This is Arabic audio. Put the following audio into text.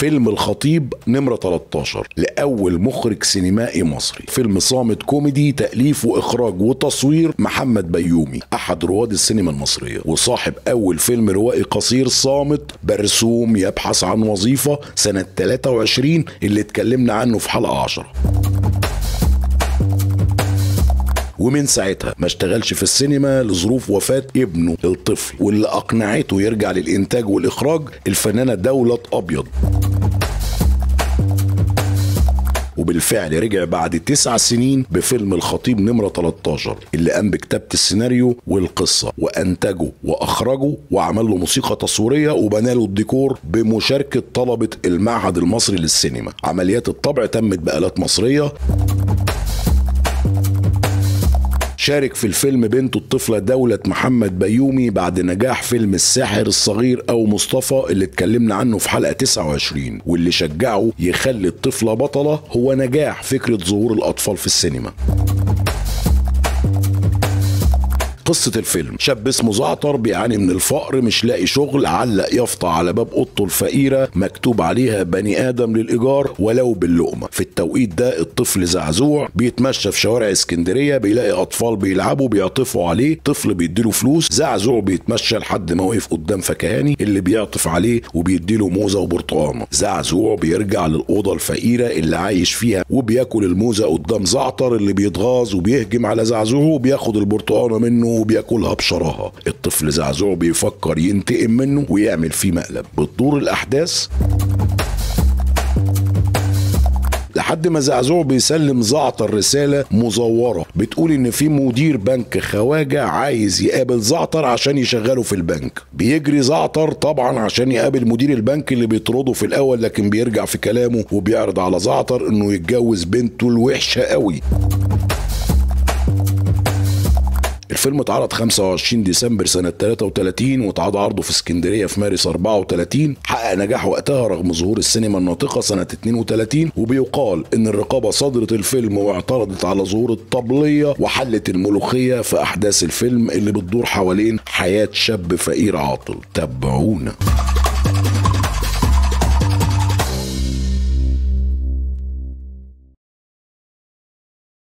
فيلم الخطيب نمرة 13 لأول مخرج سينمائي مصري. فيلم صامت كوميدي، تأليف وإخراج وتصوير محمد بيومي، أحد رواد السينما المصرية، وصاحب أول فيلم روائي قصير صامت برسوم يبحث عن وظيفة سنة 23 اللي اتكلمنا عنه في حلقة 10. ومن ساعتها ما اشتغلش في السينما لظروف وفاة ابنه الطفل، واللي أقنعته يرجع للإنتاج والإخراج الفنانة دولة أبيض. وبالفعل رجع بعد 9 سنين بفيلم الخطيب نمرة 13 اللي قام بكتابة السيناريو والقصة وأنتجه وأخرجه وعمل له موسيقى تصويرية وبنى له الديكور بمشاركة طلبة المعهد المصري للسينما. عمليات الطبع تمت بآلات مصرية. شارك في الفيلم بنته الطفلة دولة محمد بيومي بعد نجاح فيلم الساحر الصغير أو مصطفى اللي اتكلمنا عنه في حلقة 29، واللي شجعه يخلي الطفلة بطلة هو نجاح فكرة ظهور الأطفال في السينما. قصة الفيلم: شاب اسمه زعتر بيعاني من الفقر، مش لاقي شغل، علق يافطة على باب اوضته الفقيرة مكتوب عليها بني آدم للإيجار ولو باللقمة. في التوقيت ده الطفل زعزوع بيتمشى في شوارع اسكندرية، بيلاقي أطفال بيلعبوا بيعطفوا عليه، طفل بيديله فلوس، زعزوع بيتمشى لحد ما وقف قدام فكهاني اللي بيعطف عليه وبيديله موزة وبرتقانة. زعزوع بيرجع للأوضة الفقيرة اللي عايش فيها وبياكل الموزة قدام زعتر اللي بيتغاظ وبيهجم على زعزوع وبياخد البرتقانة منه وبياكلها بشراهة. الطفل زعزوع بيفكر ينتقم منه ويعمل فيه مقلب. بتدور الأحداث لحد ما زعزوع بيسلم زعتر رسالة مزورة بتقول ان في مدير بنك خواجة عايز يقابل زعتر عشان يشغله في البنك. بيجري زعتر طبعا عشان يقابل مدير البنك اللي بيطرده في الاول، لكن بيرجع في كلامه وبيعرض على زعتر انه يتجوز بنته الوحشة قوي. الفيلم اتعرض 25 ديسمبر سنة 33 واتعرض عرضه في اسكندرية في مارس 34. حقق نجاح وقتها رغم ظهور السينما الناطقة سنة 32. وبيقال ان الرقابة صدرت الفيلم واعترضت على ظهور الطبلية وحلت الملوخية في احداث الفيلم اللي بتدور حوالين حياة شاب فقير عاطل. تابعونا.